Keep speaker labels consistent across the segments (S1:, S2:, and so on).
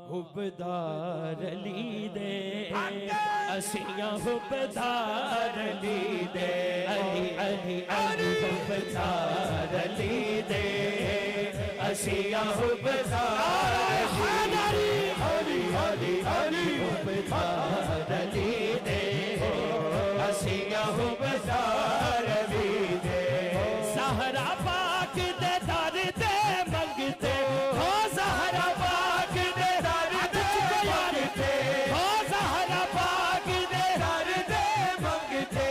S1: हुबदार अली दे असियां हुबदार अली दे अली अली अली हुबदार अली दे असियां हुबदार अली अली अली अली हुबदार अली दे असियां हुबदार अली दे सहरा पाक दे दर दे मंगते हो सहरा पाक दे दर दे मंगते हो सहरा पाक दे दर दे मंगते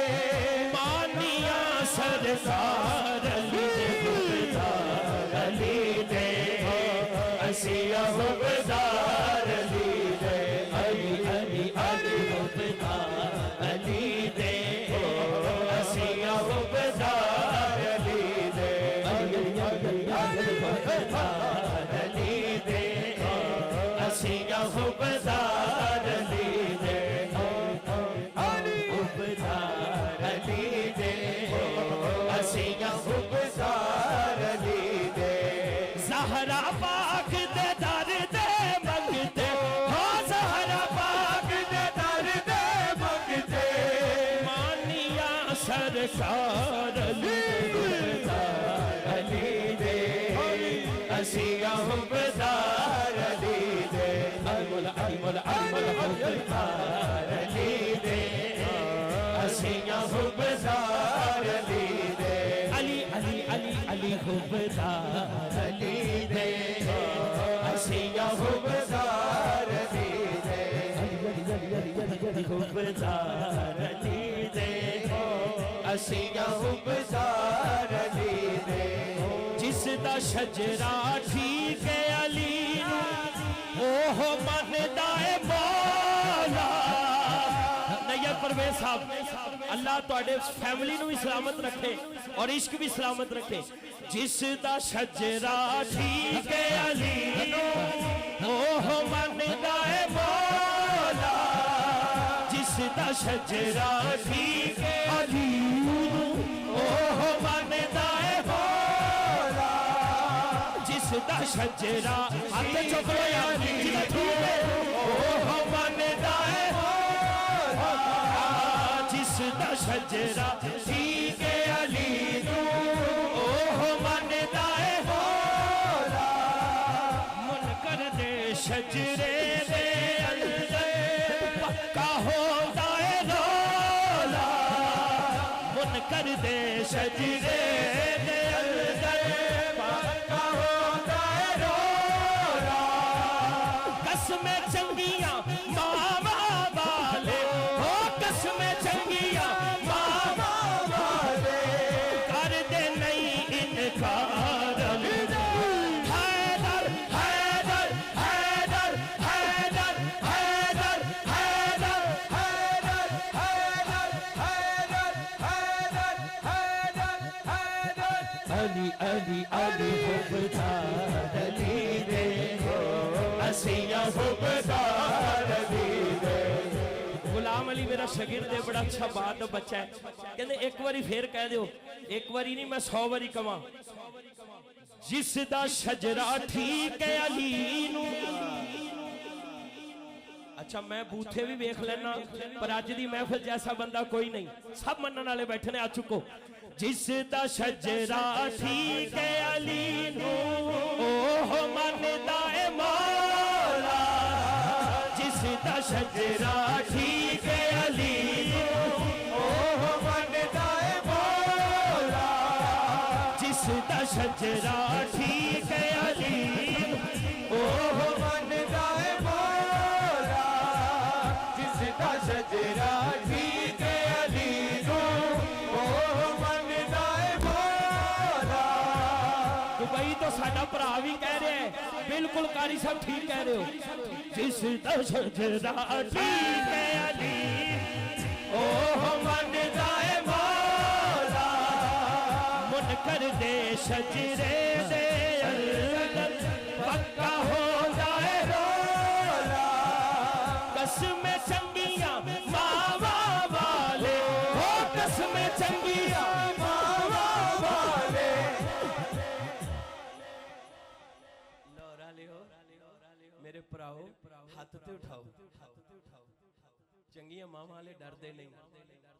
S1: मानिया सरकार अली हुबदार अली दे असियां हुबदार अली दे अली अली अली हुबदार अली दे असियां हुबदार अली दे अली दे असियां हुबदार अली दे हुबदार अली दे असियां हुबदार अली दे ज़हरा पाक दे दर दे मंगते हो ज़हरा पाक दे दर दे मंगते मानिया सरकार अली दे असियां हुबदार अली दे अमल अमल अमल हुबदार अली दे असियां हुबदार अली दे अली अली अली अली हुबदार अली दे असियां हुबदार अली दे हुबदार अली दे असियां हुबदार अली दे जिसदा शजरा ठीक है अली ओह मनदा है मौला नैयर परवेज साहब अल्लाह तुहाडे फैमिली नूं भी सलामत रखे और इश्क भी सलामत रखे जिसदा शजरा ठीक है अली ओह मनदा है मौला जिसदा शजरा ठीक है अली ओह मनदा है मौला जिसदा शजरा हाथ चुक लो यार ओह मनदा है जिसदा शजरा ठीक है अली ओह मनदा है मौला मुनकर दे शजरे दे अंदर पक्का होंदा है रौला मुनकर दे शजरे दे अंदर पक्का होंदा है रौला कसमें चंगियां मामा वाले हो कसमें चंगियां मामा वाले कर दे नहीं इनकार हैदर हैदर हैदर हैदर हैदर हैदर हैदर हैदर हैदर हैदर हैदर हैदर अली अली अली हुबदार अली दे असियां हुबदार अली दे गुलाम अली मेरा शागिर्द है बड़ा अच्छा बात बच्चा है कहते एक बारी फिर कह दो एक बारी नहीं मैं 100 बारी कवां जिसदा शजरा ठीक है अली नू अच्छा मैं बूथे भी वेख लेना पर अज दी महफिल जैसा बंदा कोई नहीं सब मनन वाले बैठे ने आ चुको जिसदा शजरा ठीक है अली नू ओह मनदा है मौला जिसदा शजरा ठीक है अली ओह मनदा है मौला जिसदा शजरा ठीक है अली ओह मनदा है मौला जिसदा शजरा ठीक है अली ओह मनदा है मौला दुबई तो साडा भरा भी कह रहा है बिल्कुल कारी साहब ठीक कह रहे हो जिसदा शजरा ठीक है अली ओह मनदा है मौला मुनकर दे शजरे दे अंदर पक्का होंदा है रौला कसमें चंगियां मावा वाले हो कसमें चंगियां मावा वाले लौरा ले हो मेरे भराओ हथ ते उठाओ चंगियां मां वाले डरदे नहीं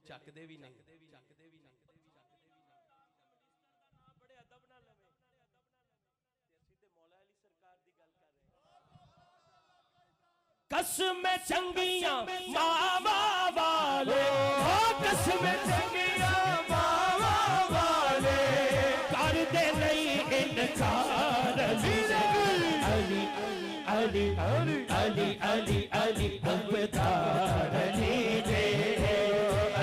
S1: चकदे भी नहीं बड़े अदब नाल लवे ਅਸੀਂ ਤੇ ਮੌਲਾ ਅਲੀ ਸਰਕਾਰ ਦੀ ਗੱਲ ਕਰ ਰਹੇ ਹਾਂ कसम चंगियां मावा वाले हो कसम चंगियां मावा वाले कर दे नहीं इनकार अली अली अली अली अली अली उबदार अली दे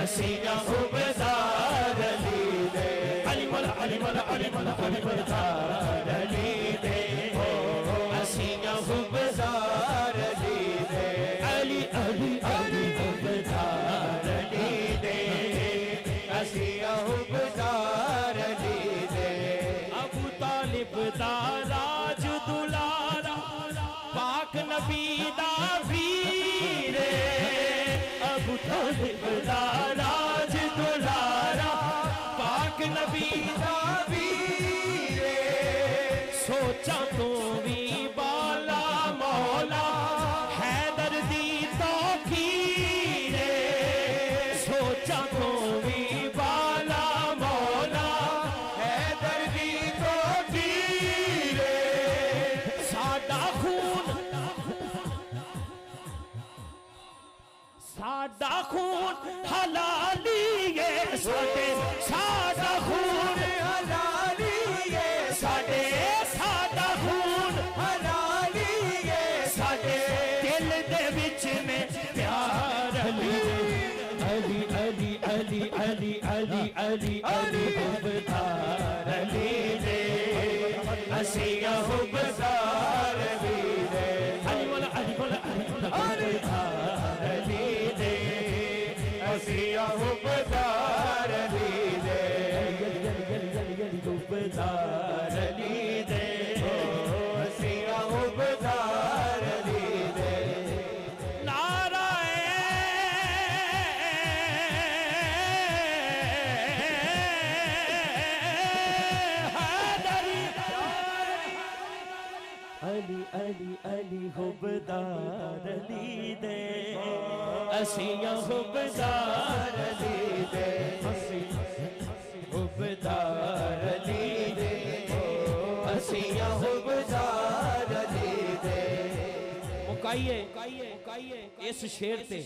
S1: असीना उबदार अली दे अली मौला अली मौला अली मौला अली उबदार अली दे असीना उबदार अली दे अली अली अली उबदार अली दे असीना उबदार अली दे अबू तालिब दा राज दुलारा पाक नबी दा वीरे अबू तालिब दा राज दुलारा पाक नबी दा वीरे सोचा तू भी बाला मौला हैदर दी तौकीरे सोचा तू भी बाला मौला हैदर दी तौकीरे साडा खून हलाली है साडे साडा खून हलाली है साडे साडा खून हलाली है साडे दिल दे विच में प्यार अली अली अली अली अली अली अली अली उबदार अली दे असिया उबदार अली दे अली मौला अली मौला अली मौला उबदार अली दे असिया उबदार अली दे उबदार अली दे असिया उबदार अली दे अली अली अली हुबदार अली दे असिया हुबदार अली दे हुबदार अली दे असिया हुबदार अली दे मुकाइए इस शेर ते